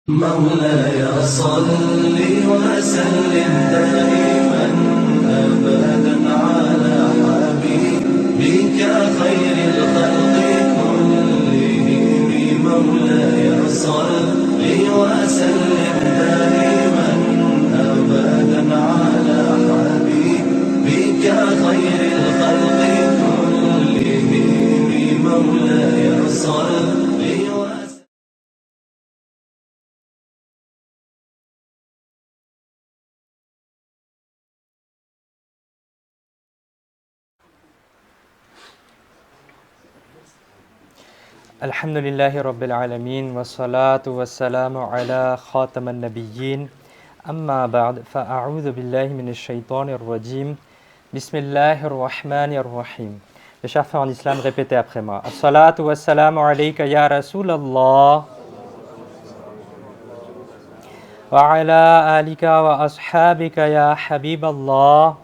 مولاي صل وسلم دائما أبدا على حبيبك خير الخلق كلهم. مولاي صل وسلم دائما أبدا على حبيبك خير الخلق كلهم. مولاي صل الحمد لله رب العالمين والصلاة والسلام على خاتم النبيين أما بعد فأعوذ بالله من الشيطان الرجيم بسم الله الرحمن الرحيم. Les chers frères en islam, répétez après moi. As-salatu was-salamu alayka ya Rasulallah wa ala alika wa ashabika ya Habiballah.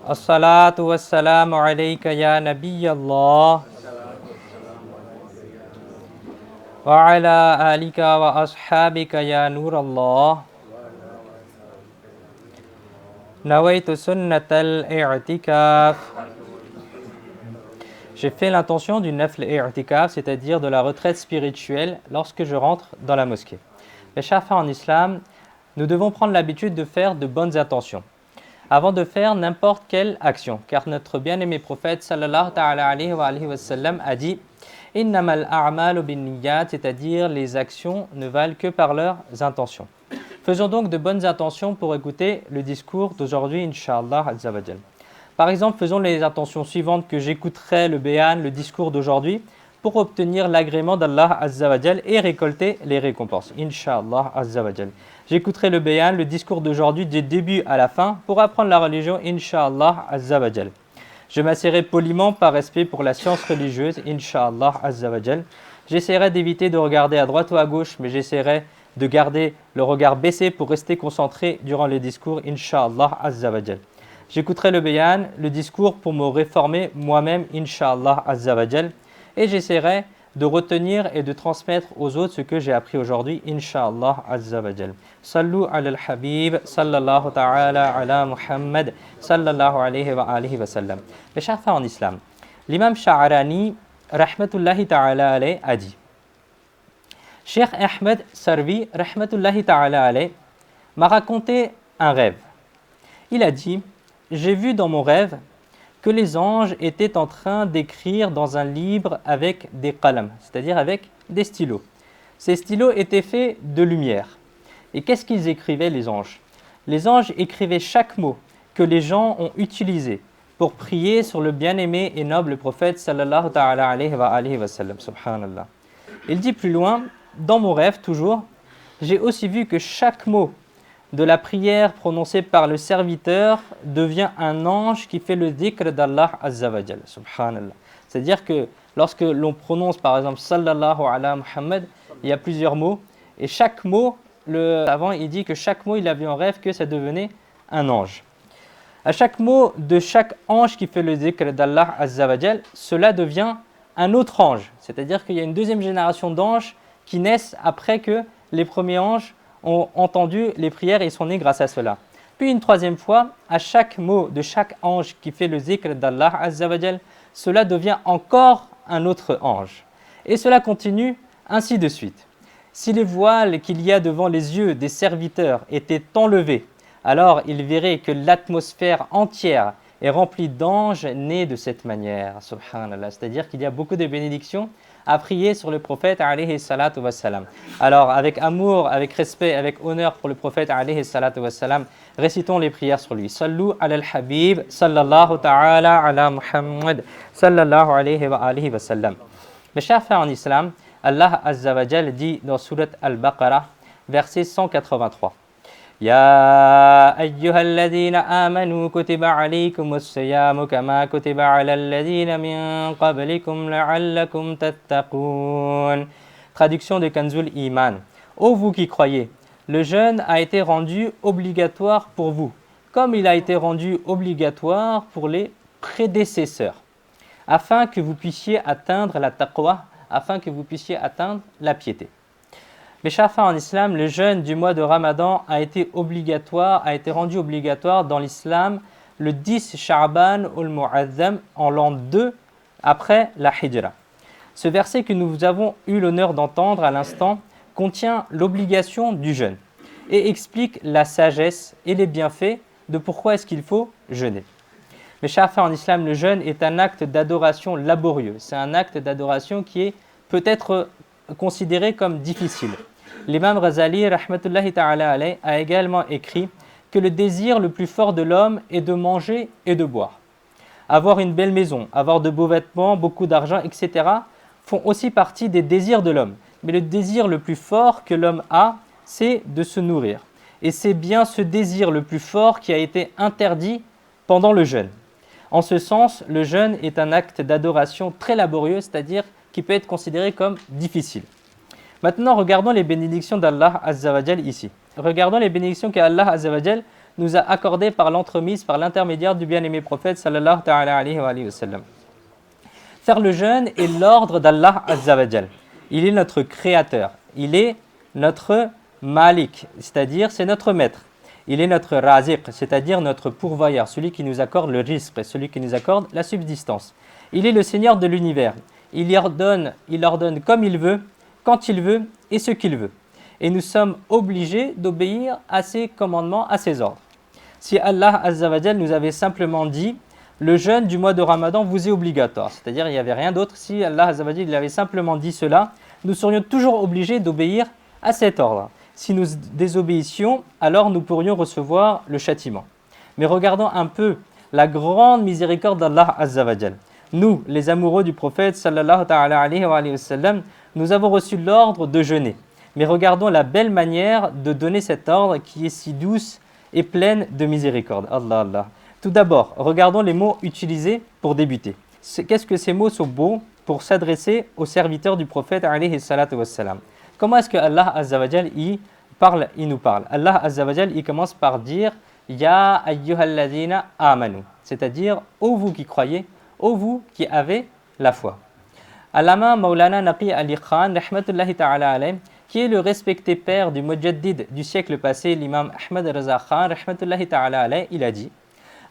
الصلاة والسلام عليك يا نبي الله وعلى آلك وأصحابك يا نور الله نويت سنة الاعتكاف. J'ai fait l'intention du nafl i'tikaf, c'est-à-dire de la retraite spirituelle lorsque je rentre dans la mosquée. Mes chers frères en islam, nous devons prendre l'habitude de faire de bonnes intentions avant de faire n'importe quelle action, car notre bien-aimé prophète sallallahu alayhi wa sallam a dit innamal a'malu binniyat, c'est-à-dire les actions ne valent que par leurs intentions. Faisons donc de bonnes intentions pour écouter le discours d'aujourd'hui, Inch'Allah Azza wa Jal. Par exemple, faisons les intentions suivantes que j'écouterai le bayan, le discours d'aujourd'hui, pour obtenir l'agrément d'Allah Azza wa Jal et récolter les récompenses, Inch'Allah Azza wa Jal. J'écouterai le bayan, le discours d'aujourd'hui du début à la fin pour apprendre la religion, Inch'Allah Azza wa Jal. Je m'assierai poliment par respect pour la science religieuse, Inch'Allah Azza wa Jal. J'essaierai d'éviter de regarder à droite ou à gauche, mais j'essaierai de garder le regard baissé pour rester concentré durant les discours, Inch'Allah Azza wa Jal. J'écouterai le bayan, le discours pour me réformer moi-même, Inch'Allah Azza wa Jal. Et j'essaierai de retenir et de transmettre aux autres ce que j'ai appris aujourd'hui, Inch'Allah Azza wa Jal. Sallu ala al-Habib, sallallahu ta'ala ala Muhammad, sallallahu alayhi wa alihi wa sallam. Les chers frères en islam, l'imam Sha'rani, rahmatullahi ta'ala alayhi, a dit Cheikh Ahmed Sarvi, rahmatullahi ta'ala alayhi, m'a raconté un rêve. Il a dit j'ai vu dans mon rêve que les anges étaient en train d'écrire dans un livre avec des qalams, c'est-à-dire avec des stylos. Ces stylos étaient faits de lumière. Et qu'est-ce qu'ils écrivaient, les anges? Les anges écrivaient chaque mot que les gens ont utilisé pour prier sur le bien-aimé et noble prophète sallallahu ta'ala alayhi wa sallam, subhanallah. Il dit plus loin, dans mon rêve toujours, j'ai aussi vu que chaque mot de la prière prononcée par le serviteur devient un ange qui fait le dhikr d'Allah Azza wa Jal, subhanallah. C'est-à-dire que lorsque l'on prononce par exemple sallallahu ala Muhammad, il y a plusieurs mots et chaque mot, avant il dit que chaque mot il a vu en rêve que ça devenait un ange. À chaque mot de chaque ange qui fait le dhikr d'Allah Azza wa Jal, cela devient un autre ange. C'est-à-dire qu'il y a une deuxième génération d'anges qui naissent après que les premiers anges ont entendu les prières et ils sont nés grâce à cela. Puis une troisième fois, à chaque mot de chaque ange qui fait le zikr d'Allah Azza wa Jal, cela devient encore un autre ange. Et cela continue ainsi de suite. Si les voiles qu'il y a devant les yeux des serviteurs étaient enlevés, alors ils verraient que l'atmosphère entière est remplie d'anges nés de cette manière. Subhanallah. C'est-à-dire qu'il y a beaucoup de bénédictions à prier sur le prophète alayhi salatu wassalam. Alors avec amour, avec respect, avec honneur pour le prophète alayhi salatu wassalam, récitons les prières sur lui. Sallu ala al-Habib, sallallahu ta'ala ala Muhammad, sallallahu alayhi wa alihi wa sallam. Mes chers frères en islam, Allah Azza wa Jal dit dans Surat Al-Baqarah, verset 183. يا أيها الذين آمنوا كتب عليكم الصيام كما كتب على الذين من قبلكم لعلكم تتقون. Traduction de Kanzul Iman. Ô vous qui croyez, le jeûne a été rendu obligatoire pour vous, comme il a été rendu obligatoire pour les prédécesseurs, afin que vous puissiez atteindre la taqwa, afin que vous puissiez atteindre la piété. Mais Shafa en islam, le jeûne du mois de Ramadan a été rendu obligatoire dans l'islam le 10 Sha'ban al-Mu'azzam en l'an 2 après la Hijra. Ce verset que nous avons eu l'honneur d'entendre à l'instant contient l'obligation du jeûne et explique la sagesse et les bienfaits de pourquoi est-ce qu'il faut jeûner. Mais Shafa en islam, le jeûne est un acte d'adoration laborieux. C'est un acte d'adoration qui est peut-être considéré comme difficile. L'imam Ghazali, rahmatullahi ta'ala alayh, a également écrit que le désir le plus fort de l'homme est de manger et de boire. Avoir une belle maison, avoir de beaux vêtements, beaucoup d'argent, etc. font aussi partie des désirs de l'homme. Mais le désir le plus fort que l'homme a, c'est de se nourrir. Et c'est bien ce désir le plus fort qui a été interdit pendant le jeûne. En ce sens, le jeûne est un acte d'adoration très laborieux, c'est-à-dire qui peut être considéré comme difficile. Maintenant, regardons les bénédictions d'Allah Azza wa Jal ici. Regardons les bénédictions qu'Allah Azza wa Jal nous a accordées par l'entremise, par l'intermédiaire du bien-aimé prophète sallallahu ta'ala alayhi wa sallam. Faire le jeûne est l'ordre d'Allah Azza wa Jal. Il est notre créateur, il est notre malik, c'est-à-dire c'est notre maître. Il est notre raziq, c'est-à-dire notre pourvoyeur, celui qui nous accorde le rizq, celui qui nous accorde la subsistance. Il est le Seigneur de l'univers. Il ordonne comme il veut, quand il veut et ce qu'il veut. Et nous sommes obligés d'obéir à ses commandements, à ses ordres. Si Allah Azza wa Jal nous avait simplement dit « le jeûne du mois de Ramadan vous est obligatoire », c'est-à-dire il n'y avait rien d'autre, si Allah Azza wa Jal il avait simplement dit cela, nous serions toujours obligés d'obéir à cet ordre. Si nous désobéissions, alors nous pourrions recevoir le châtiment. Mais regardons un peu la grande miséricorde d'Allah Azza wa Jal. Nous, les amoureux du prophète sallallahu ta'ala alayhi wa sallam, nous avons reçu l'ordre de jeûner. Mais regardons la belle manière de donner cet ordre qui est si douce et pleine de miséricorde. Allah Allah. Tout d'abord, regardons les mots utilisés pour débuter. Qu'est-ce que ces mots sont beaux pour s'adresser aux serviteurs du prophète alayhi salatu wassalam. Comment est-ce que Allah Azza wa Jal il nous parle? Allah Azza wa Jal il commence par dire Ya ayyuhalladhina amanu, c'est-à-dire ô vous qui croyez, ô vous qui avez la foi. Allama Maulana Naqi Ali Khan, rahmatullahi ta'ala alayh, qui est le respecté père du Mujaddid du siècle passé, l'imam Ahmad Raza Khan, rahmatullahi ta'ala alayh, il a dit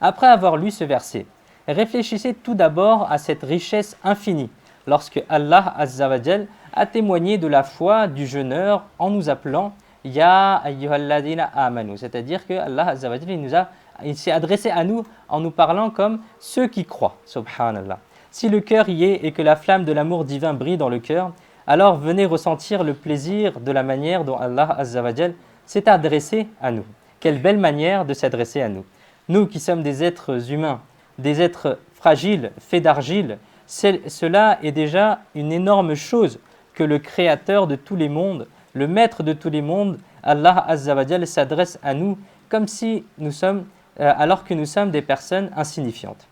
après avoir lu ce verset, réfléchissez tout d'abord à cette richesse infinie lorsque Allah Azza wa Jal a témoigné de la foi du jeûneur en nous appelant Ya ayyuhalladhina amanu, c'est-à-dire que Allah Azza wa Jal il s'est adressé à nous en nous parlant comme ceux qui croient, subhanallah. Si le cœur y est et que la flamme de l'amour divin brille dans le cœur, alors venez ressentir le plaisir de la manière dont Allah Azza wa Jal s'est adressé à nous. Quelle belle manière de s'adresser à nous. Nous qui sommes des êtres humains, des êtres fragiles, faits d'argile, cela est déjà une énorme chose que le créateur de tous les mondes, le maître de tous les mondes, Allah Azza wa Jal s'adresse à nous comme si nous sommes, alors que nous sommes des personnes insignifiantes.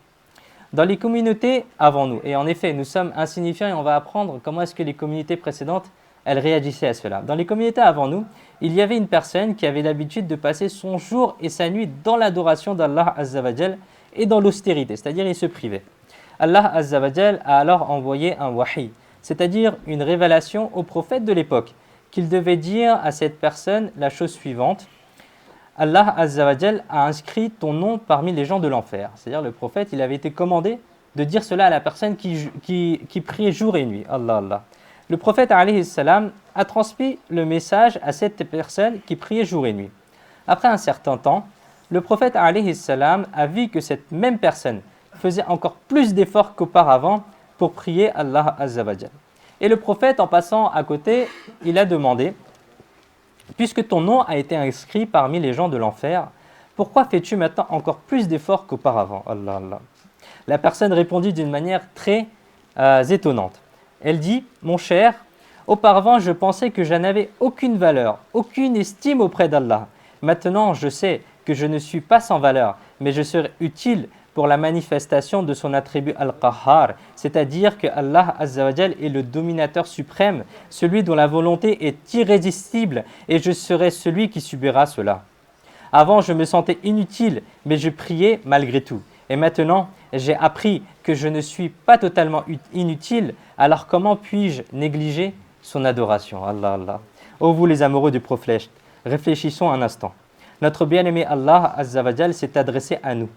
Dans les communautés avant nous, et en effet nous sommes insignifiants et on va apprendre comment est-ce que les communautés précédentes elles réagissaient à cela. Dans les communautés avant nous, il y avait une personne qui avait l'habitude de passer son jour et sa nuit dans l'adoration d'Allah Azza wa Jal et dans l'austérité, c'est-à-dire il se privait. Allah Azza wa Jal a alors envoyé un wahi, c'est-à-dire une révélation au prophète de l'époque, qu'il devait dire à cette personne la chose suivante. Allah Azza wa Jal a inscrit ton nom parmi les gens de l'enfer. C'est-à-dire le prophète, il avait été commandé de dire cela à la personne qui priait jour et nuit. Allah Allah. Le prophète alayhi salam a transmis le message à cette personne qui priait jour et nuit. Après un certain temps, le prophète alayhi salam a vu que cette même personne faisait encore plus d'efforts qu'auparavant pour prier Allah Azza wa Jal. Et le prophète, en passant à côté, il a demandé puisque ton nom a été inscrit parmi les gens de l'enfer, pourquoi fais-tu maintenant encore plus d'efforts qu'auparavant? Allah Allah. La personne répondit d'une manière très étonnante. Elle dit, mon cher, auparavant je pensais que je n'avais aucune valeur, aucune estime auprès d'Allah. Maintenant je sais que je ne suis pas sans valeur, mais je serai utile pour la manifestation de son attribut Al-Qahhar, c'est-à-dire que Allah Azza wa Jal est le dominateur suprême, celui dont la volonté est irrésistible, et je serai celui qui subira cela. Avant, je me sentais inutile, mais je priais malgré tout. Et maintenant, j'ai appris que je ne suis pas totalement inutile, alors comment puis-je négliger son adoration? Allah, Allah. Ô vous les amoureux du prophète, réfléchissons un instant. Notre bien-aimé Allah Azza wa Jal s'est adressé à nous,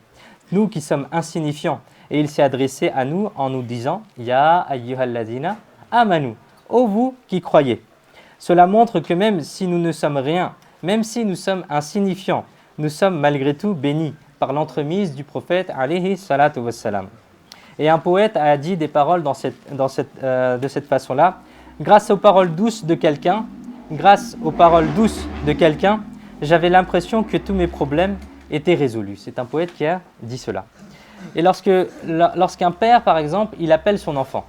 nous qui sommes insignifiants, et il s'est adressé à nous en nous disant Ya ayyuhalladina amanu, ô vous qui croyez. Cela montre que même si nous ne sommes rien, même si nous sommes insignifiants, nous sommes malgré tout bénis par l'entremise du prophète alayhi salatu wassalam. Et un poète a dit des paroles de cette façon-là. Grâce aux paroles douces de quelqu'un, j'avais l'impression que tous mes problèmes étaient résolus. C'est un poète qui a dit cela. Et lorsqu'un père, par exemple, il appelle son enfant,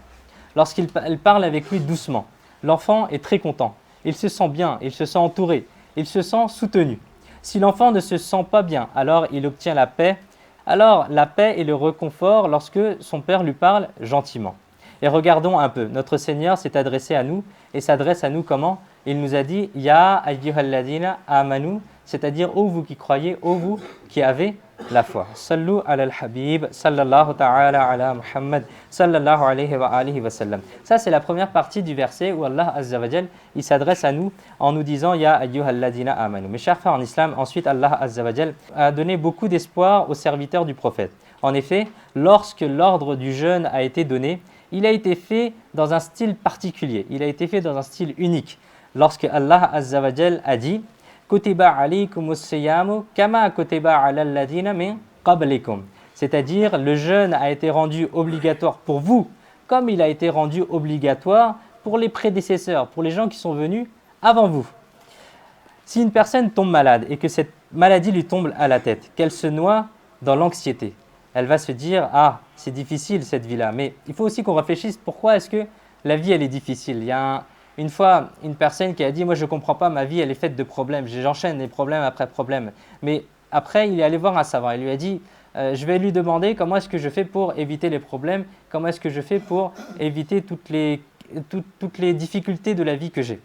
lorsqu'il parle avec lui doucement, l'enfant est très content. Il se sent bien, il se sent entouré, il se sent soutenu. Si l'enfant ne se sent pas bien, alors il obtient la paix. Alors la paix et le réconfort lorsque son père lui parle gentiment. Et regardons un peu, notre Seigneur s'est adressé à nous et s'adresse à nous comment? Il nous a dit Ya ayyuhalladina amanu, c'est-à-dire ô vous qui croyez, ô vous qui avez la foi. Sallu ala al-habib, sallallahu ta'ala ala Muhammad, sallallahu alayhi wa alihi wa sallam. Ça c'est la première partie du verset où Allah Azza wa Jal, il s'adresse à nous en nous disant Ya ayyuhalladina amanu. Mes chers frères en islam, ensuite Allah Azza wa Jal a donné beaucoup d'espoir aux serviteurs du prophète. En effet, lorsque l'ordre du jeûne a été donné, il a été fait dans un style particulier, il a été fait dans un style unique. Lorsque Allah Azza wa Jal a dit Kutiba alaykumus siyamu kama kutiba ala alladhina min qablikum. C'est-à-dire, le jeûne a été rendu obligatoire pour vous, comme il a été rendu obligatoire pour les prédécesseurs, pour les gens qui sont venus avant vous. Si une personne tombe malade et que cette maladie lui tombe à la tête, qu'elle se noie dans l'anxiété, elle va se dire ah, c'est difficile cette vie-là. Mais il faut aussi qu'on réfléchisse pourquoi est-ce que la vie elle est difficile. Il y a une fois une personne qui a dit moi je ne comprends pas, ma vie elle est faite de problèmes, j'enchaîne des problèmes après problèmes. Mais après il est allé voir un savant, il lui a dit je vais lui demander comment est-ce que je fais pour éviter les problèmes, comment est-ce que je fais pour éviter toutes les difficultés de la vie que j'ai.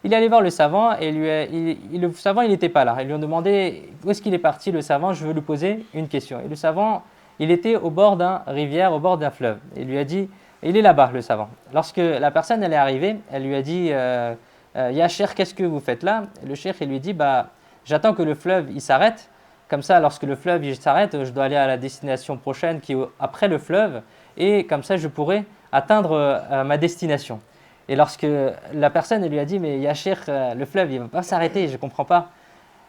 Il est allé voir le savant et le savant il n'était pas là. Ils lui ont demandé où est-ce qu'il est parti le savant, je veux lui poser une question. Et le savant il était au bord d'une rivière, au bord d'un fleuve. Il lui a dit, il est là-bas le savant. Lorsque la personne elle est arrivée, elle lui a dit Ya cheikh, qu'est-ce que vous faites là? Et le cheikh il lui dit j'attends que le fleuve il s'arrête. Comme ça, lorsque le fleuve il s'arrête, je dois aller à la destination prochaine qui est après le fleuve. Et comme ça, je pourrai atteindre ma destination. Et lorsque la personne elle lui a dit mais Ya cheikh, le fleuve il ne va pas s'arrêter, je ne comprends pas.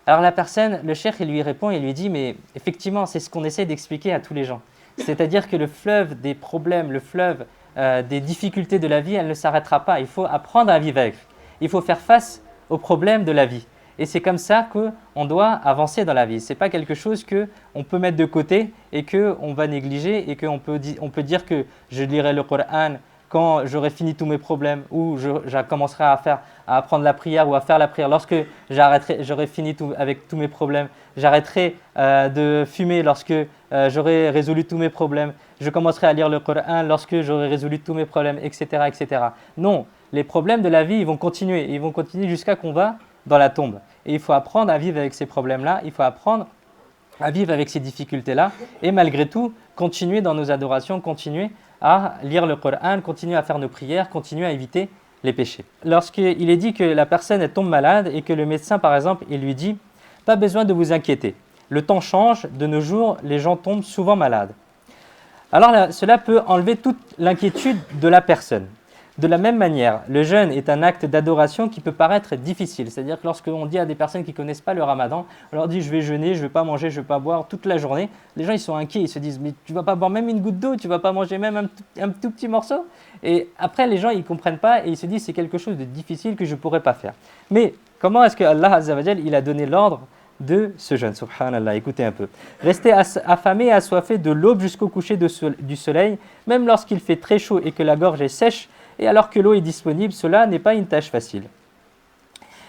Alors la personne, le cheikh, il lui répond et lui dit mais effectivement c'est ce qu'on essaie d'expliquer à tous les gens. C'est-à-dire que le fleuve des problèmes, le fleuve des difficultés de la vie, elle ne s'arrêtera pas. Il faut apprendre à vivre avec. Il faut faire face aux problèmes de la vie. Et c'est comme ça qu'on doit avancer dans la vie. Ce n'est pas quelque chose qu'on peut mettre de côté et qu'on va négliger et qu'on peut dire que je lirai le Coran quand j'aurai fini tous mes problèmes ou je commencerai à apprendre la prière ou à faire la prière. Lorsque j'aurai fini avec tous mes problèmes, j'arrêterai de fumer lorsque j'aurai résolu tous mes problèmes. Je commencerai à lire le Coran lorsque j'aurai résolu tous mes problèmes, etc., etc. Non, les problèmes de la vie, ils vont continuer. Ils vont continuer jusqu'à qu'on va dans la tombe. Et il faut apprendre à vivre avec ces problèmes-là. Il faut apprendre à vivre avec ces difficultés-là. Et malgré tout, continuer dans nos adorations, continuer à lire le Coran, continuer à faire nos prières, continuer à éviter les péchés. Lorsqu'il est dit que la personne elle tombe malade et que le médecin, par exemple, il lui dit « Pas besoin de vous inquiéter. Le temps change, de nos jours, les gens tombent souvent malades. » Alors là, cela peut enlever toute l'inquiétude de la personne. De la même manière, le jeûne est un acte d'adoration qui peut paraître difficile. C'est-à-dire que lorsqu'on dit à des personnes qui ne connaissent pas le ramadan, on leur dit je vais jeûner, je ne vais pas manger, je ne vais pas boire toute la journée. Les gens ils sont inquiets, ils se disent mais tu ne vas pas boire même une goutte d'eau, tu ne vas pas manger même un tout petit morceau. Et après les gens ils ne comprennent pas et ils se disent c'est quelque chose de difficile que je ne pourrais pas faire. Mais comment est-ce que Allah Azza wa Jal, il a donné l'ordre de ce jeûne? Subhanallah, écoutez un peu. Restez affamé et assoiffé de l'aube jusqu'au coucher du soleil, même lorsqu'il fait très chaud et que la gorge est sèche, et alors que l'eau est disponible, cela n'est pas une tâche facile.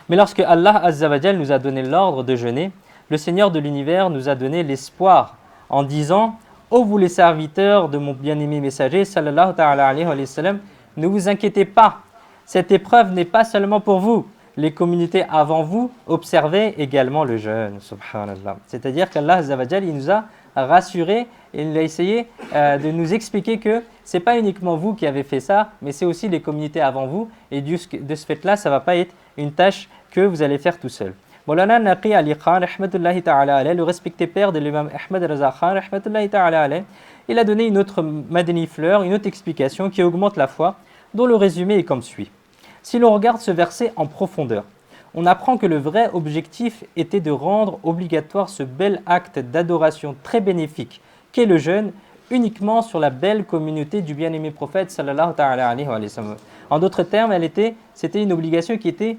Mais lorsque Allah Azza wa Jal nous a donné l'ordre de jeûner, le Seigneur de l'univers nous a donné l'espoir en disant « Ô vous les serviteurs de mon bien-aimé messager, sallallahu ta'ala alayhi wa sallam, ne vous inquiétez pas, cette épreuve n'est pas seulement pour vous. Les communautés avant vous observaient également le jeûne. » Subhanallah. C'est-à-dire qu'Allah Azza wa Jal, il nous a rassurés il a essayé de nous expliquer que ce n'est pas uniquement vous qui avez fait ça, mais c'est aussi les communautés avant vous. Et de ce fait-là, ça ne va pas être une tâche que vous allez faire tout seul. Maulana Naqi Ali Khan, rahmatullahi ta'ala alayh, le respecté père de l'imam Ahmed Raza Khan, rahmatullahi ta'ala alayh, il a donné une autre Madani fleur, une autre explication qui augmente la foi, dont le résumé est comme suit. Si l'on regarde ce verset en profondeur, on apprend que le vrai objectif était de rendre obligatoire ce bel acte d'adoration très bénéfique qu'est le jeûne uniquement sur la belle communauté du bien-aimé prophète sallallahu ta'ala alayhi wa sallam. En d'autres termes, c'était une obligation qui était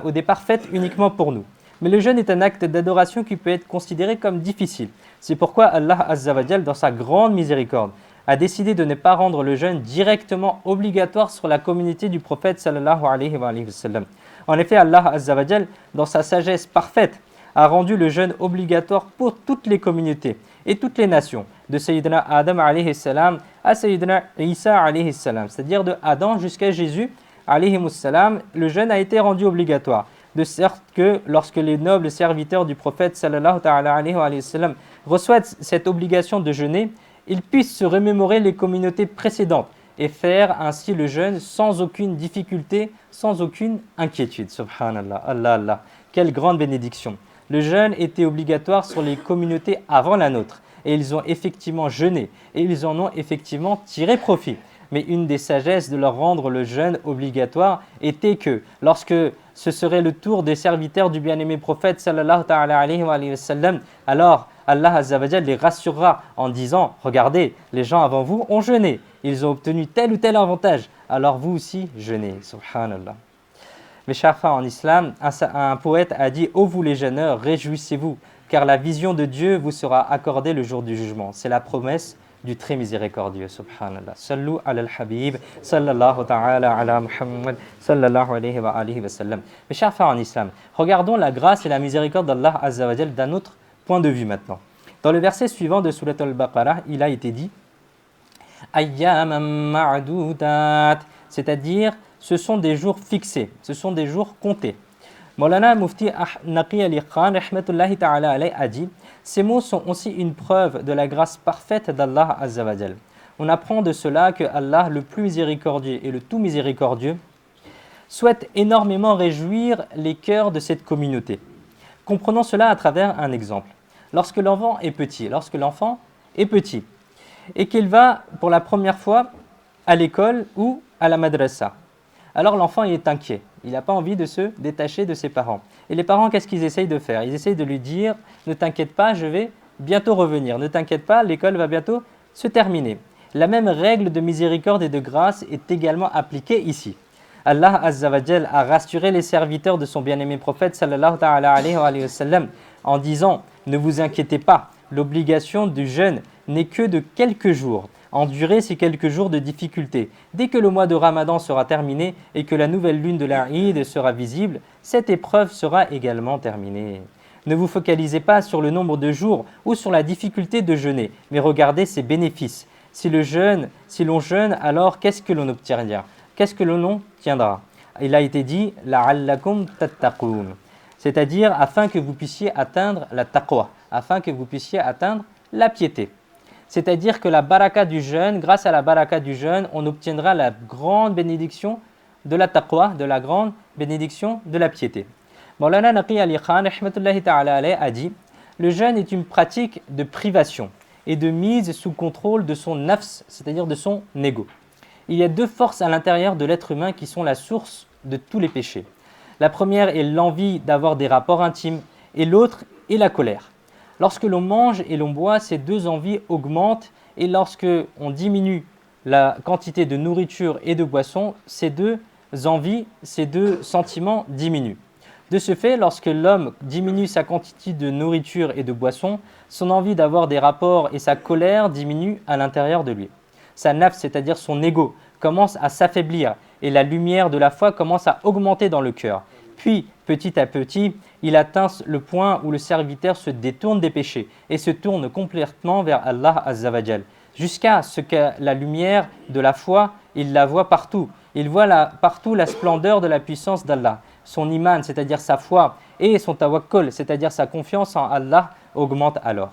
au départ faite uniquement pour nous. Mais le jeûne est un acte d'adoration qui peut être considéré comme difficile. C'est pourquoi Allah Azza wa Jal, dans sa grande miséricorde, a décidé de ne pas rendre le jeûne directement obligatoire sur la communauté du prophète sallallahu alayhi wa sallam. En effet, Allah Azza wa Jal, dans sa sagesse parfaite, a rendu le jeûne obligatoire pour toutes les communautés et toutes les nations, de Sayyidina Adam alayhi salam à Sayyidina Isa alayhi salam, c'est-à-dire de Adam jusqu'à Jésus alayhi salam, le jeûne a été rendu obligatoire. De sorte que lorsque les nobles serviteurs du prophète sallallahu ta'ala alayhi wa sallam reçoivent cette obligation de jeûner, ils puissent se remémorer les communautés précédentes et faire ainsi le jeûne sans aucune difficulté, sans aucune inquiétude. Subhanallah, Allah, Allah, quelle grande bénédiction. Le jeûne était obligatoire sur les communautés avant la nôtre et ils ont effectivement jeûné et ils en ont effectivement tiré profit. Mais une des sagesses de leur rendre le jeûne obligatoire était que lorsque ce serait le tour des serviteurs du bien-aimé prophète sallallahu ta'ala alayhi wa sallam, alors Allah Azza wa Jal les rassurera en disant « Regardez, les gens avant vous ont jeûné, ils ont obtenu tel ou tel avantage, alors vous aussi jeûnez. » Subhanallah. Mes chers frères en islam, un poète a dit « Ô vous les jeûneurs, réjouissez-vous, car la vision de Dieu vous sera accordée le jour du jugement. » C'est la promesse du très miséricordieux, subhanallah. Sallu ala al-habib, sallallahu ta'ala ala Muhammad, sallallahu alayhi wa alihi wa sallam. Mes chers frères en islam, regardons la grâce et la miséricorde d'Allah Azza wa Jal d'un autre point de vue maintenant. Dans le verset suivant de Surat al-Baqarah, il a été dit Ayyaman ma'dudat, c'est-à-dire ce sont des jours fixés, ce sont des jours comptés. Maulana Mufti Naqi Ali Khan, rahmatullahi ta'ala alayh, a dit ces mots sont aussi une preuve de la grâce parfaite d'Allah Azza wa Jal. On apprend de cela que Allah, le plus miséricordieux et le tout miséricordieux, souhaite énormément réjouir les cœurs de cette communauté. Comprenons cela à travers un exemple. Lorsque l'enfant est petit et qu'il va pour la première fois à l'école ou à la madrasa, alors l'enfant est inquiet. Il n'a pas envie de se détacher de ses parents. Et les parents, qu'est-ce qu'ils essayent de faire? Ils essayent de lui dire « Ne t'inquiète pas, je vais bientôt revenir. Ne t'inquiète pas, l'école va bientôt se terminer. » La même règle de miséricorde et de grâce est également appliquée ici. Allah Azza wa Jal a rassuré les serviteurs de son bien-aimé prophète sallallahu ta'ala alayhi wa sallam en disant « Ne vous inquiétez pas, l'obligation du jeûne n'est que de quelques jours. Endurez ces quelques jours de difficulté. Dès que le mois de Ramadan sera terminé et que la nouvelle lune de l'Aïd sera visible, cette épreuve sera également terminée. Ne vous focalisez pas sur le nombre de jours ou sur la difficulté de jeûner, mais regardez ses bénéfices. Si l'on jeûne, alors qu'est-ce que l'on obtiendra? Qu'est-ce que l'on obtiendra? Il a été dit « La'allakum tattaqoun », c'est-à-dire afin que vous puissiez atteindre la taqwa, afin que vous puissiez atteindre la piété. C'est-à-dire que la baraka du jeûne, grâce à la baraka du jeûne, on obtiendra la grande bénédiction de la taqwa, de la grande bénédiction de la piété. Maulana Naqi Ali Khan, rahmatullahi ta'ala alayh, a dit « Le jeûne est une pratique de privation et de mise sous contrôle de son nafs, c'est-à-dire de son ego. Il y a deux forces à l'intérieur de l'être humain qui sont la source de tous les péchés. La première est l'envie d'avoir des rapports intimes et l'autre est la colère. Lorsque l'on mange et l'on boit, ces deux envies augmentent et lorsque on diminue la quantité de nourriture et de boisson, ces deux envies, ces deux sentiments diminuent. De ce fait, lorsque l'homme diminue sa quantité de nourriture et de boisson, son envie d'avoir des rapports et sa colère diminuent à l'intérieur de lui. Sa nafs, c'est-à-dire son ego, commence à s'affaiblir et la lumière de la foi commence à augmenter dans le cœur. Puis, petit à petit, il atteint le point où le serviteur se détourne des péchés et se tourne complètement vers Allah Azza wa Jal, jusqu'à ce que la lumière de la foi, il la voit partout. Il voit partout la splendeur de la puissance d'Allah. Son iman, c'est-à-dire sa foi, et son tawakkul, c'est-à-dire sa confiance en Allah, augmente alors.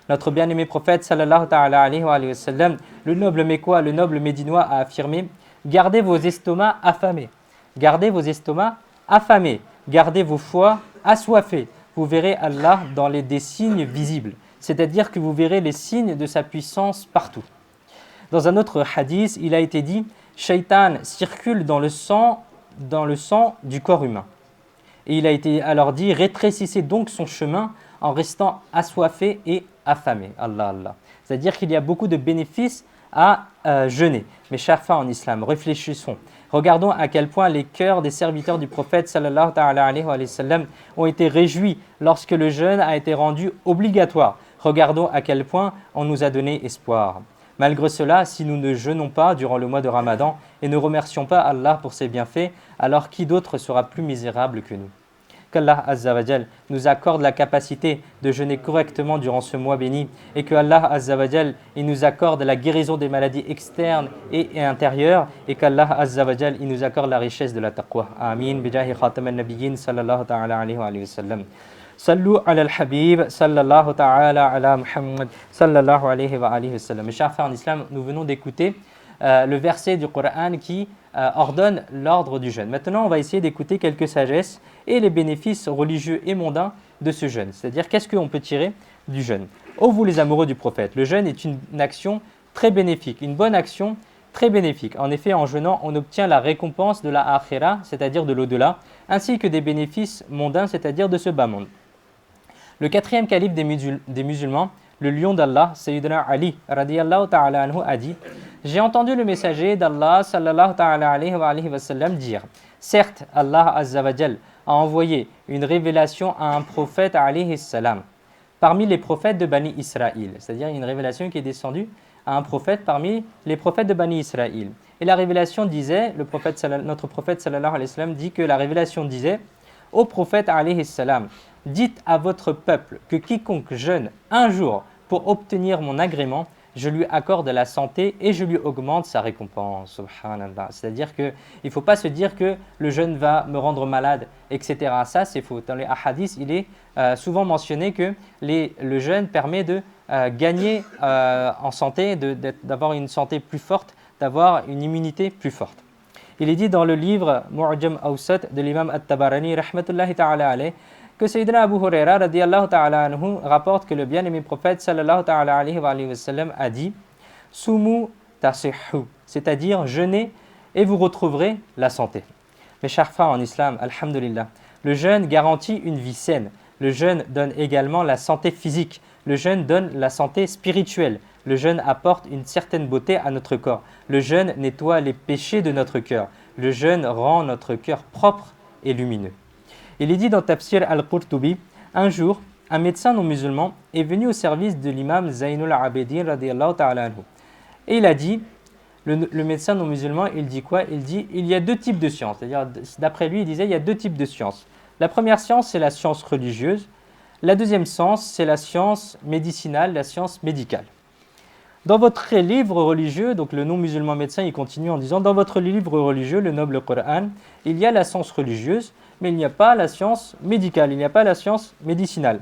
Notre bien-aimé prophète sallallahu ta'ala alayhi wa sallam, le noble Mécois, le noble Médinois a affirmé: gardez vos estomacs affamés, gardez vos estomacs affamés, gardez vos foies assoiffés. Vous verrez Allah dans des signes visibles, c'est-à-dire que vous verrez les signes de sa puissance partout. Dans un autre hadith, il a été dit: Shaitan circule dans le sang du corps humain. Et il a été alors dit: rétrécissez donc son chemin en restant assoiffé et affamé. Allah, Allah. C'est-à-dire qu'il y a beaucoup de bénéfices à jeûner. Mais chers frères en islam, réfléchissons. Regardons à quel point les cœurs des serviteurs du prophète sallallahu ta'ala alayhi wa sallam ont été réjouis lorsque le jeûne a été rendu obligatoire. Regardons à quel point on nous a donné espoir. Malgré cela, si nous ne jeûnons pas durant le mois de Ramadan et ne remercions pas Allah pour ses bienfaits, alors qui d'autre sera plus misérable que nous? Qu'Allah Azza wa Jal nous accorde la capacité de jeûner correctement durant ce mois béni et que Allah Azza wa Jal il nous accorde la guérison des maladies externes et intérieures et qu'Allah Azza wa Jal il nous accorde la richesse de la taqwa. Amin. Bijahi khatam al-nabiyyin sallallahu ta'ala alayhi wa sallam. Sallu ala al-habib sallallahu ta'ala ala Muhammad sallallahu alayhi wa sallam. Mes chers frères en islam, nous venons d'écouter le verset du Coran qui ordonne l'ordre du jeûne. Maintenant, on va essayer d'écouter quelques sagesses et les bénéfices religieux et mondains de ce jeûne. C'est-à-dire, qu'est-ce qu'on peut tirer du jeûne? Ô vous les amoureux du prophète, le jeûne est une action très bénéfique, une bonne action très bénéfique. En effet, en jeûnant, on obtient la récompense de la akhira, c'est-à-dire de l'au-delà, ainsi que des bénéfices mondains, c'est-à-dire de ce bas monde. Le quatrième calife des musulmans, le lion d'Allah, Sayyidina Ali radiyallahu ta'ala anhu, a dit: j'ai entendu le messager d'Allah sallallahu ta'ala alayhi wa sallam dire: certes, Allah azza wa jal a envoyé une révélation à un prophète alayhi salam parmi les prophètes de Bani Israël, c'est-à-dire une révélation qui est descendue à un prophète parmi les prophètes de Bani Israël. Et la révélation disait, notre prophète sallallahu alayhi wa sallam dit que la révélation disait: ô prophète alayhi salam, dites à votre peuple que quiconque jeûne un jour pour obtenir mon agrément, je lui accorde la santé et je lui augmente sa récompense. Subhanallah. C'est-à-dire qu'il ne faut pas se dire que le jeûne va me rendre malade, etc. Ça, c'est faux. Dans les hadiths, il est souvent mentionné que le jeûne permet de gagner en santé, d'avoir une santé plus forte, d'avoir une immunité plus forte. Il est dit dans le livre Mu'jam Awsat de l'imam At-Tabarani, rahmatullahi ta'ala alayh, que Sayyidina Abu Huraira radiyallahu ta'ala anhu rapporte que le bien-aimé prophète sallallahu ta'ala alayhi wa sallam a dit: Sumu tasihhu, c'est-à-dire jeûnez et vous retrouverez la santé. Mes chers frères en islam, alhamdulillah, le jeûne garantit une vie saine. Le jeûne donne également la santé physique. Le jeûne donne la santé spirituelle. Le jeûne apporte une certaine beauté à notre corps. Le jeûne nettoie les péchés de notre cœur. Le jeûne rend notre cœur propre et lumineux. Il est dit dans Tafsir al-Qurtubi: un jour, un médecin non musulman est venu au service de l'imam Zaynul Abidin radiyallahu ta'ala anhu. Et il a dit, le médecin non musulman, il dit quoi? Il dit: il y a deux types de sciences. C'est-à-dire, d'après lui, il disait, il y a deux types de sciences. La première science, c'est la science religieuse. La deuxième science, c'est la science médicinale, la science médicale. Dans votre livre religieux, donc le non-musulman médecin, il continue en disant: dans votre livre religieux, le noble Coran, il y a la science religieuse, mais il n'y a pas la science médicale, il n'y a pas la science médicinale.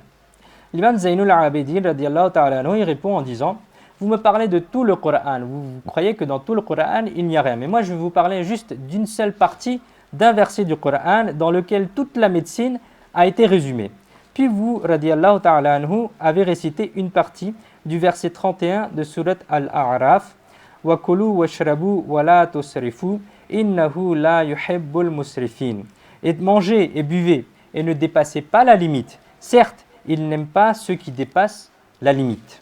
L'imam Zaynul Abidin radiyallahu ta'ala anhu, il répond en disant: vous me parlez de tout le Coran, vous croyez que dans tout le Coran, il n'y a rien. Mais moi, je vais vous parler juste d'une seule partie, d'un verset du Coran, dans lequel toute la médecine a été résumée. Puis vous, radiyallahu ta'ala anhu, avez récité une partie du verset 31 de Surat Al-A'raf: wa kulu washrabu wa la tusrifu innahu la yuhibbul musrifin. Et mangez et buvez et ne dépassez pas la limite. Certes, il n'aime pas ceux qui dépassent la limite.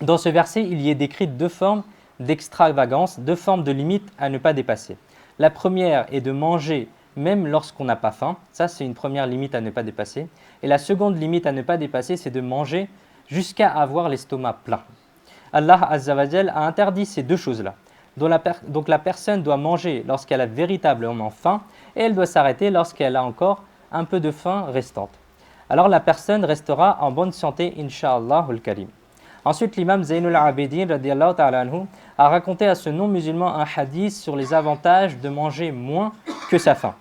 Dans ce verset, il y est décrit deux formes d'extravagance, deux formes de limites à ne pas dépasser. La première est de manger même lorsqu'on n'a pas faim. Ça, c'est une première limite à ne pas dépasser. Et la seconde limite à ne pas dépasser, c'est de manger jusqu'à avoir l'estomac plein. Allah Azza wa Jal a interdit ces deux choses-là. Donc la personne doit manger lorsqu'elle a véritablement faim et elle doit s'arrêter lorsqu'elle a encore un peu de faim restante. Alors la personne restera en bonne santé, Inch'Allah al-Karim. Ensuite, l'imam Zaynul Abidin radiyallahu ta'ala anhu a raconté à ce non-musulman un hadith sur les avantages de manger moins que sa faim.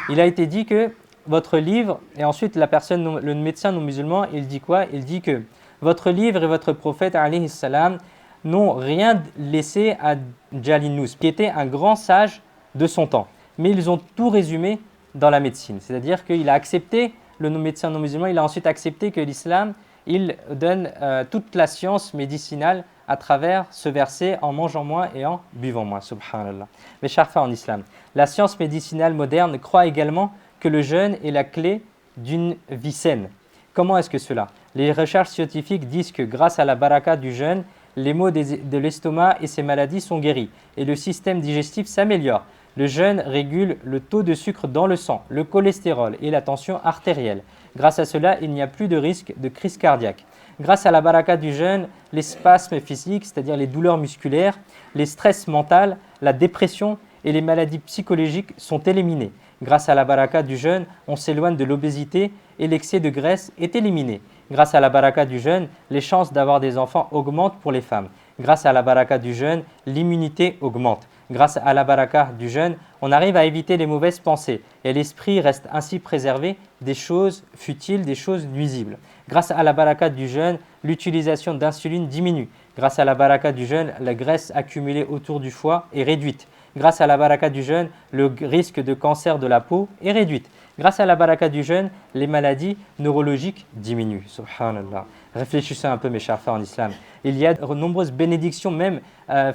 Il a été dit que votre livre, et ensuite la personne, le médecin non-musulman, il dit quoi? Il dit que Votre livre et votre prophète alayhi salam n'ont rien laissé à Jalinus, qui était un grand sage de son temps. Mais ils ont tout résumé dans la médecine. C'est-à-dire qu'il a accepté, le médecin non musulman, il a ensuite accepté que l'islam, il donne toute la science médicinale à travers ce verset en mangeant moins et en buvant moins. Subhanallah. Mais Sharfa en islam. La science médicinale moderne croit également que le jeûne est la clé d'une vie saine. Comment est-ce que cela? Les recherches scientifiques disent que grâce à la baraka du jeûne, les maux de l'estomac et ses maladies sont guéris et le système digestif s'améliore. Le jeûne régule le taux de sucre dans le sang, le cholestérol et la tension artérielle. Grâce à cela, il n'y a plus de risque de crise cardiaque. Grâce à la baraka du jeûne, les spasmes physiques, c'est-à-dire les douleurs musculaires, les stress mentaux, la dépression et les maladies psychologiques sont éliminés. Grâce à la baraka du jeûne, on s'éloigne de l'obésité et l'excès de graisse est éliminé. Grâce à la baraka du jeûne, les chances d'avoir des enfants augmentent pour les femmes. Grâce à la baraka du jeûne, l'immunité augmente. Grâce à la baraka du jeûne, on arrive à éviter les mauvaises pensées et l'esprit reste ainsi préservé des choses futiles, des choses nuisibles. Grâce à la baraka du jeûne, l'utilisation d'insuline diminue. Grâce à la baraka du jeûne, la graisse accumulée autour du foie est réduite. Grâce à la baraka du jeûne, le risque de cancer de la peau est réduit. Grâce à la baraka du jeûne, les maladies neurologiques diminuent. Subhanallah. Réfléchissez un peu mes chers frères en islam. Il y a de nombreuses bénédictions même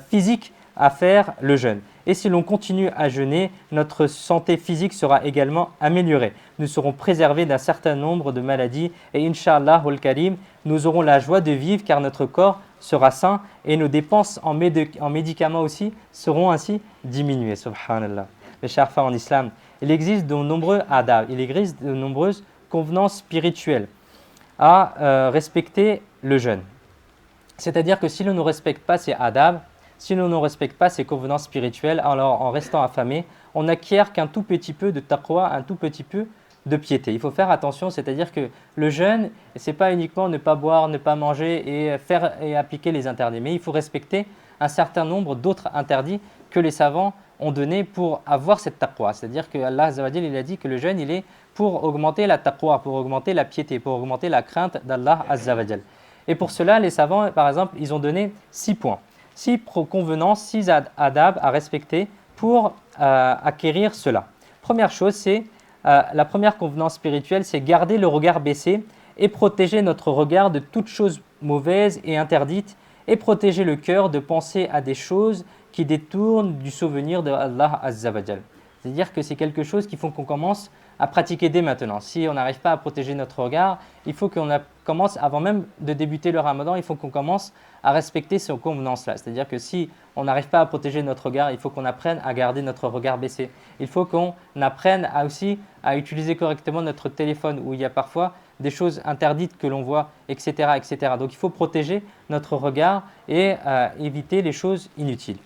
physiques à faire le jeûne. Et si l'on continue à jeûner, notre santé physique sera également améliorée. Nous serons préservés d'un certain nombre de maladies et Inch'Allah al-Karim, nous aurons la joie de vivre car notre corps sera sain et nos dépenses en médicaments aussi seront ainsi diminuées. Subhanallah. Mes chers frères en islam, il existe de nombreux adab, il existe de nombreuses convenances spirituelles à respecter le jeûne. C'est-à-dire que si l'on ne respecte pas ces adab, si l'on ne respecte pas ces convenances spirituelles, alors en restant affamé, on n'acquiert qu'un tout petit peu de taqwa, un tout petit peu de piété. Il faut faire attention, c'est-à-dire que le jeûne, ce n'est pas uniquement ne pas boire, ne pas manger et faire et appliquer les interdits, mais il faut respecter un certain nombre d'autres interdits que les savants ont donnés pour avoir cette taqwa. C'est-à-dire que Allah Azza wa Jalla, il a dit que le jeûne, il est pour augmenter la taqwa, pour augmenter la piété, pour augmenter la crainte d'Allah Azza wa Jalla. Et pour cela, les savants, par exemple, ils ont donné 6 points. 6 convenances, 6 adab à respecter pour acquérir cela. Première chose, c'est la première convenance spirituelle, c'est garder le regard baissé et protéger notre regard de toutes choses mauvaises et interdites et protéger le cœur de penser à des choses qui détournent du souvenir de Allah Azza wa Jal. C'est-à-dire que c'est quelque chose qu'il faut qu'on commence à pratiquer dès maintenant. Si on n'arrive pas à protéger notre regard, il faut qu'on commence, avant même de débuter le ramadan, il faut qu'on commence à respecter ces convenances-là. C'est-à-dire que si on n'arrive pas à protéger notre regard, il faut qu'on apprenne à garder notre regard baissé. Il faut qu'on apprenne aussi à utiliser correctement notre téléphone où il y a parfois des choses interdites que l'on voit, etc., etc. Donc il faut protéger notre regard et éviter les choses inutiles.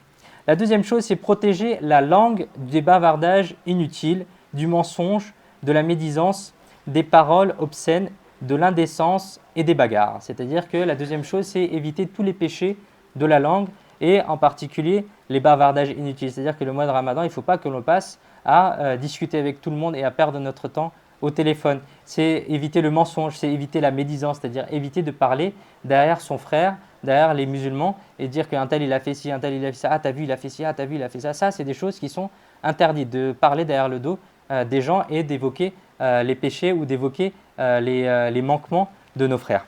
La deuxième chose, c'est protéger la langue des bavardages inutiles, du mensonge, de la médisance, des paroles obscènes, de l'indécence et des bagarres. C'est-à-dire que la deuxième chose, c'est éviter tous les péchés de la langue et en particulier les bavardages inutiles. C'est-à-dire que le mois de Ramadan, il ne faut pas que l'on passe à discuter avec tout le monde et à perdre notre temps au téléphone. C'est éviter le mensonge, c'est éviter la médisance, c'est-à-dire éviter de parler derrière son frère, derrière les musulmans et dire qu'un tel il a fait ci, un tel il a fait ça, ah t'as vu il a fait ci, ah t'as vu il a fait ça. Ça c'est des choses qui sont interdites, de parler derrière le dos des gens et d'évoquer les péchés ou d'évoquer les manquements de nos frères.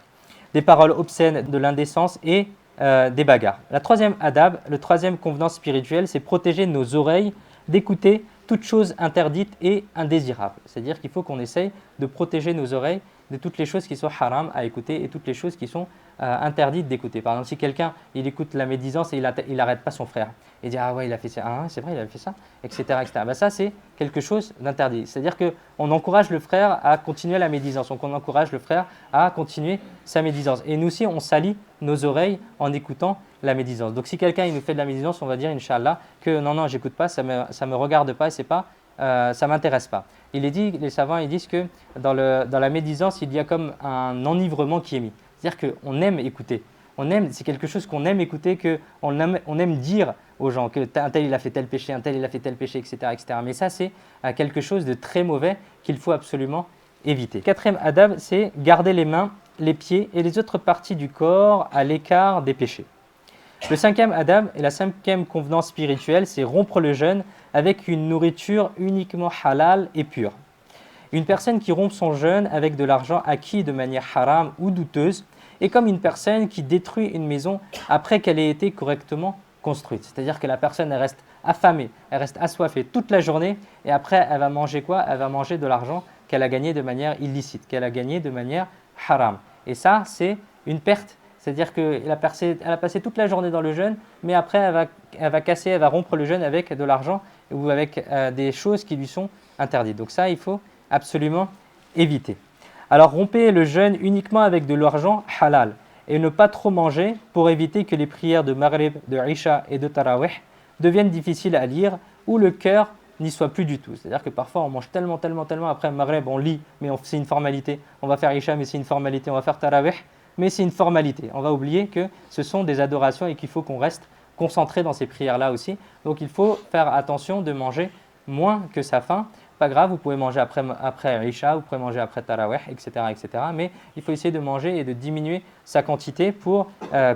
Des paroles obscènes, de l'indécence et des bagarres. La troisième adab, le troisième convenance spirituelle, c'est protéger nos oreilles d'écouter toutes choses interdites et indésirables. C'est-à-dire qu'il faut qu'on essaye de protéger nos oreilles de toutes les choses qui sont haram à écouter et toutes les choses qui sont interdites d'écouter. Par exemple, si quelqu'un il écoute la médisance et il n'arrête pas son frère, il dit ah ouais il a fait ça, ah, c'est vrai il a fait ça, etc. etc. Ben, ça c'est quelque chose d'interdit. C'est-à-dire qu'on encourage le frère à continuer la médisance, donc on encourage le frère à continuer sa médisance. Et nous aussi on salit nos oreilles en écoutant la médisance. Donc si quelqu'un il nous fait de la médisance, on va dire Inch'Allah que non j'écoute pas, ça me regarde pas et c'est pas ça m'intéresse pas. Il est dit, les savants ils disent que dans la médisance il y a comme un enivrement qui est mis. C'est-à-dire qu'on aime écouter. C'est quelque chose qu'on aime écouter, qu'on aime dire aux gens que un tel il a fait tel péché, un tel il a fait tel péché, etc. etc. Mais ça c'est quelque chose de très mauvais qu'il faut absolument éviter. Quatrième adab, c'est garder les mains les pieds et les autres parties du corps à l'écart des péchés. Le cinquième adab et la cinquième convenance spirituelle, c'est rompre le jeûne avec une nourriture uniquement halal et pure. Une personne qui rompt son jeûne avec de l'argent acquis de manière haram ou douteuse est comme une personne qui détruit une maison après qu'elle ait été correctement construite. C'est-à-dire que la personne elle reste affamée, elle reste assoiffée toute la journée et après elle va manger quoi? Elle va manger de l'argent qu'elle a gagné de manière illicite, qu'elle a gagné de manière haram. Et ça, c'est une perte. C'est-à-dire qu'elle a passé toute la journée dans le jeûne, mais après elle va rompre le jeûne avec de l'argent ou avec des choses qui lui sont interdites. Donc ça, il faut absolument éviter. Alors rompez le jeûne uniquement avec de l'argent halal et ne pas trop manger pour éviter que les prières de Maghrib, de Isha et de Tarawih deviennent difficiles à lire ou le cœur n'y soit plus du tout. C'est-à-dire que parfois on mange tellement après Maghrib, on lit, mais c'est une formalité. On va faire Isha, mais c'est une formalité. On va faire Tarawih, mais c'est une formalité. On va oublier que ce sont des adorations et qu'il faut qu'on reste concentré dans ces prières-là aussi. Donc il faut faire attention de manger moins que sa faim. Pas grave, vous pouvez manger après Isha, vous pouvez manger après Tarawih, etc., etc. Mais il faut essayer de manger et de diminuer sa quantité pour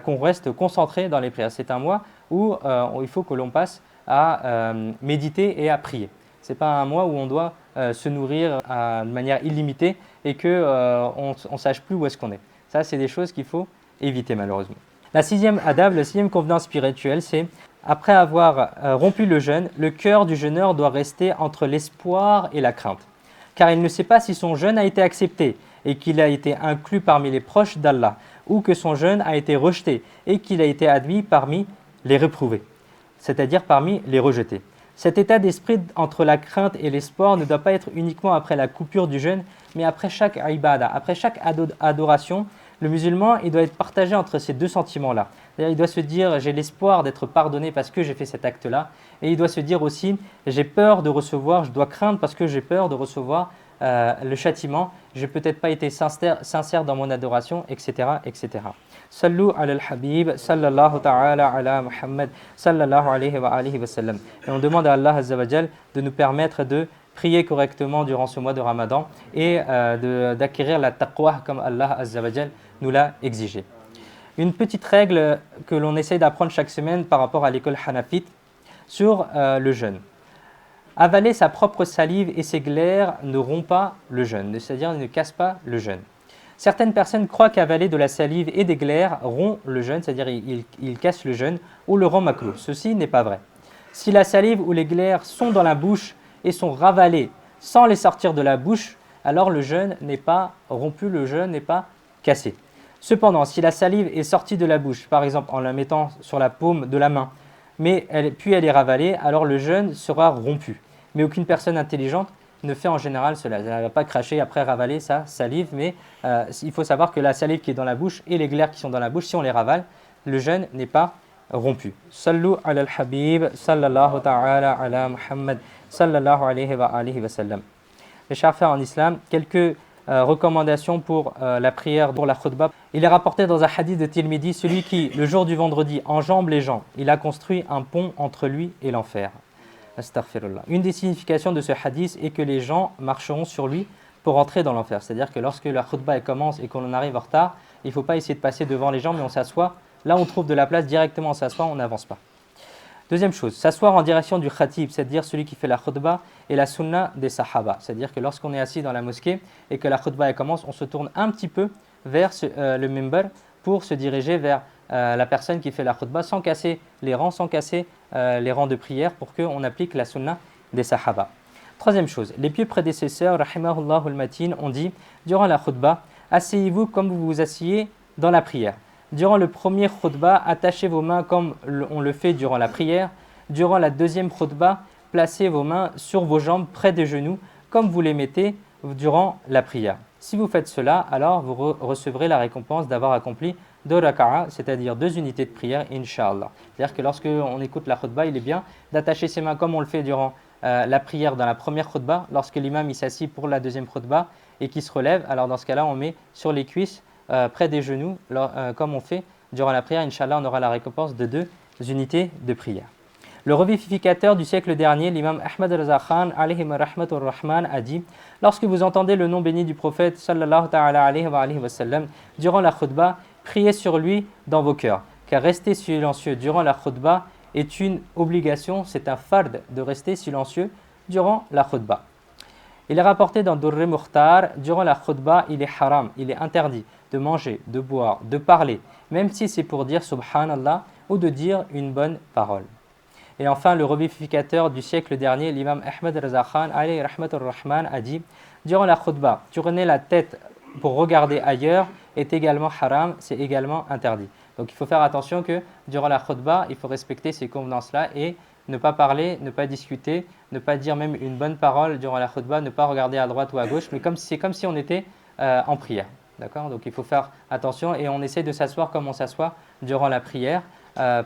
qu'on reste concentré dans les prières. C'est un mois où il faut que l'on passe à méditer et à prier. Ce n'est pas un mois où on doit se nourrir de manière illimitée et qu'on ne sache plus où est-ce qu'on est. Ça, c'est des choses qu'il faut éviter malheureusement. La sixième adab, la sixième convenance spirituelle, c'est après avoir rompu le jeûne, le cœur du jeûneur doit rester entre l'espoir et la crainte. Car il ne sait pas si son jeûne a été accepté et qu'il a été inclus parmi les proches d'Allah, ou que son jeûne a été rejeté et qu'il a été admis parmi les réprouvés, c'est-à-dire parmi les rejetés. Cet état d'esprit entre la crainte et l'espoir ne doit pas être uniquement après la coupure du jeûne, mais après chaque ibadah, après chaque adoration. Le musulman, il doit être partagé entre ces deux sentiments-là. C'est-à-dire, il doit se dire, j'ai l'espoir d'être pardonné parce que j'ai fait cet acte-là. Et il doit se dire aussi, j'ai peur de recevoir, je dois craindre parce que j'ai peur de recevoir le châtiment. Je n'ai peut-être pas été sincère dans mon adoration, etc., etc. Sallu ala al-Habib, sallallahu ta'ala ala Muhammad, sallallahu alayhi wa alihi wa sallam. Et on demande à Allah Azza wa Jal de nous permettre de prier correctement durant ce mois de Ramadan et d'acquérir la taqwa comme Allah Azza wa Jal nous l'a exigé. Une petite règle que l'on essaie d'apprendre chaque semaine par rapport à l'école Hanafite sur le jeûne. Avaler sa propre salive et ses glaires ne rompt pas le jeûne, c'est-à-dire ne casse pas le jeûne. Certaines personnes croient qu'avaler de la salive et des glaires rompt le jeûne, c'est-à-dire il casse le jeûne ou le rend makruh. Ceci n'est pas vrai. Si la salive ou les glaires sont dans la bouche et sont ravalés sans les sortir de la bouche, alors le jeûne n'est pas rompu, le jeûne n'est pas cassé. Cependant, si la salive est sortie de la bouche, par exemple en la mettant sur la paume de la main, puis elle est ravalée, alors le jeûne sera rompu. Mais aucune personne intelligente ne fait en général cela. Elle ne va pas cracher après ravaler sa salive, mais il faut savoir que la salive qui est dans la bouche et les glaires qui sont dans la bouche, si on les ravale, le jeûne n'est pas rompu. Sallu ala al-Habib, sallallahu ta'ala ala Muhammad, sallallahu alayhi wa alihi wa sallam. Les chers frères en islam, quelques recommandations pour la prière pour la khutbah. Il est rapporté dans un hadith de Tirmidhi, celui qui, le jour du vendredi, enjambe les gens, il a construit un pont entre lui et l'enfer. Astaghfirullah. Une des significations de ce hadith est que les gens marcheront sur lui pour entrer dans l'enfer. C'est-à-dire que lorsque la khutbah commence et qu'on arrive en retard, il ne faut pas essayer de passer devant les gens, mais on s'assoit. Là, on trouve de la place, directement on s'assoit, on n'avance pas. Deuxième chose, s'asseoir en direction du khatib, c'est-à-dire celui qui fait la khutbah, et la sunna des sahaba. C'est-à-dire que lorsqu'on est assis dans la mosquée et que la khutbah commence, on se tourne un petit peu vers le mimbar pour se diriger vers la personne qui fait la khutbah sans casser les rangs, les rangs de prière pour qu'on applique la sunna des sahaba. Troisième chose, les pieux prédécesseurs, rahimahullahu al-matin, ont dit durant la khutbah, asseyez-vous comme vous vous asseyez dans la prière. Durant le premier khutbah, attachez vos mains comme on le fait durant la prière. Durant la deuxième khutbah, placez vos mains sur vos jambes près des genoux comme vous les mettez durant la prière. Si vous faites cela, alors vous recevrez la récompense d'avoir accompli 2 raka'a, c'est-à-dire 2 unités de prière, Inch'Allah. C'est-à-dire que lorsque on écoute la khutbah, il est bien d'attacher ses mains comme on le fait durant la prière dans la première khutbah. Lorsque l'imam s'assit pour la deuxième khutbah et qu'il se relève, alors dans ce cas-là, on met sur les cuisses près des genoux, comme on fait durant la prière. Inch'Allah, on aura la récompense de 2 unités de prière. Le revivificateur du siècle dernier, l'imam Ahmad Raza Khan, alayhi rahmatur rahman, a dit « Lorsque vous entendez le nom béni du prophète, sallallahu ta'ala alayhi wa sallam, durant la khutbah, priez sur lui dans vos cœurs, car rester silencieux durant la khutbah est une obligation, c'est un fard de rester silencieux durant la khutbah. » Il est rapporté dans Durr Mukhtar, durant la khutbah, il est haram, il est interdit de manger, de boire, de parler, même si c'est pour dire subhanallah ou de dire une bonne parole. Et enfin, le revivificateur du siècle dernier, l'imam Ahmad Raza Khan, alayhi rahmatur rahman, a dit durant la khutbah, tourner la tête pour regarder ailleurs est également haram, c'est également interdit. Donc il faut faire attention que durant la khutbah, il faut respecter ces convenances-là et ne pas parler, ne pas discuter, ne pas dire même une bonne parole durant la khutbah, ne pas regarder à droite ou à gauche, mais c'est comme si on était en prière. D'accord ? Donc il faut faire attention et on essaie de s'asseoir comme on s'assoit durant la prière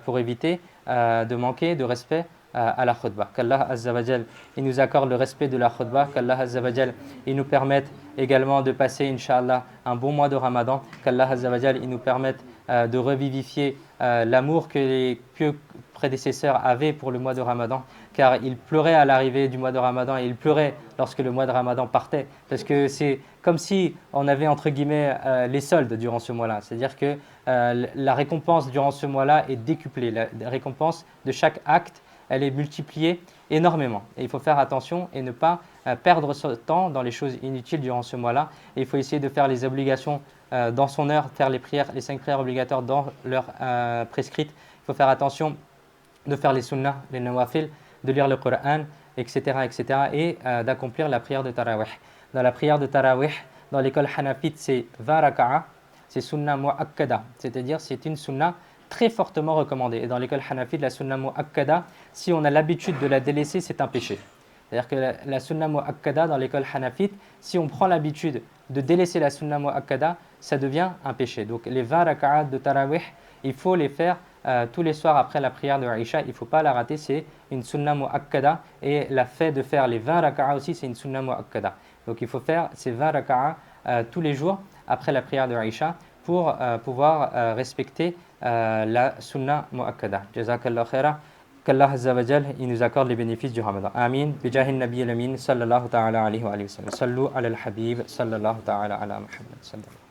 pour éviter de manquer de respect à la khutbah. Qu'Allah Azza wa Jal, il nous accorde le respect de la khutbah, qu'Allah Azza wa Jal, il nous permette également de passer, Inch'Allah, un bon mois de Ramadan, qu'Allah Azza wa Jal, il nous permette de revivifier l'amour que les pieux prédécesseurs avaient pour le mois de Ramadan, car ils pleuraient à l'arrivée du mois de Ramadan et ils pleuraient lorsque le mois de Ramadan partait, parce que c'est comme si on avait entre guillemets les soldes durant ce mois-là, c'est-à-dire que la récompense durant ce mois-là est décuplée, la récompense de chaque acte, elle est multipliée énormément. Et il faut faire attention et ne pas perdre son temps dans les choses inutiles durant ce mois-là. Et il faut essayer de faire les obligations dans son heure, faire les prières, les 5 prières obligatoires dans l'heure prescrite. Il faut faire attention de faire les sunnahs, les nawafil, de lire le Coran, etc. et d'accomplir la prière de Tarawih. Dans la prière de Tarawih, dans l'école Hanafite, c'est 20 raka'a, c'est sunnah mu'akkada, c'est-à-dire c'est une sunnah très fortement recommandée. Et dans l'école Hanafite, la sunnah mu'akkada, si on a l'habitude de la délaisser, c'est un péché. C'est-à-dire que la sunnah mu'akkada dans l'école Hanafite, si on prend l'habitude de délaisser la sunnah mu'akkada, ça devient un péché. Donc les 20 raka'at de Tarawih, il faut les faire tous les soirs après la prière de Aïcha, il ne faut pas la rater, c'est une sunnah mu'akkada. Et la fait de faire les 20 raka'at aussi, c'est une sunnah mu'akkada. Donc il faut faire ces 20 raka'at tous les jours après la prière de Aïcha pour pouvoir respecter la sunnah mu'akkada. Jazakallah khaira. Qu'Allah Azza wa Jal, il nous accorde les bénéfices du Ramadan. Amin. Bijahin Nabi al-Amin sallallahu ta'ala alayhi wa sallam. Sallu ala al-Habib sallallahu ta'ala ala Muhammad sallallahu.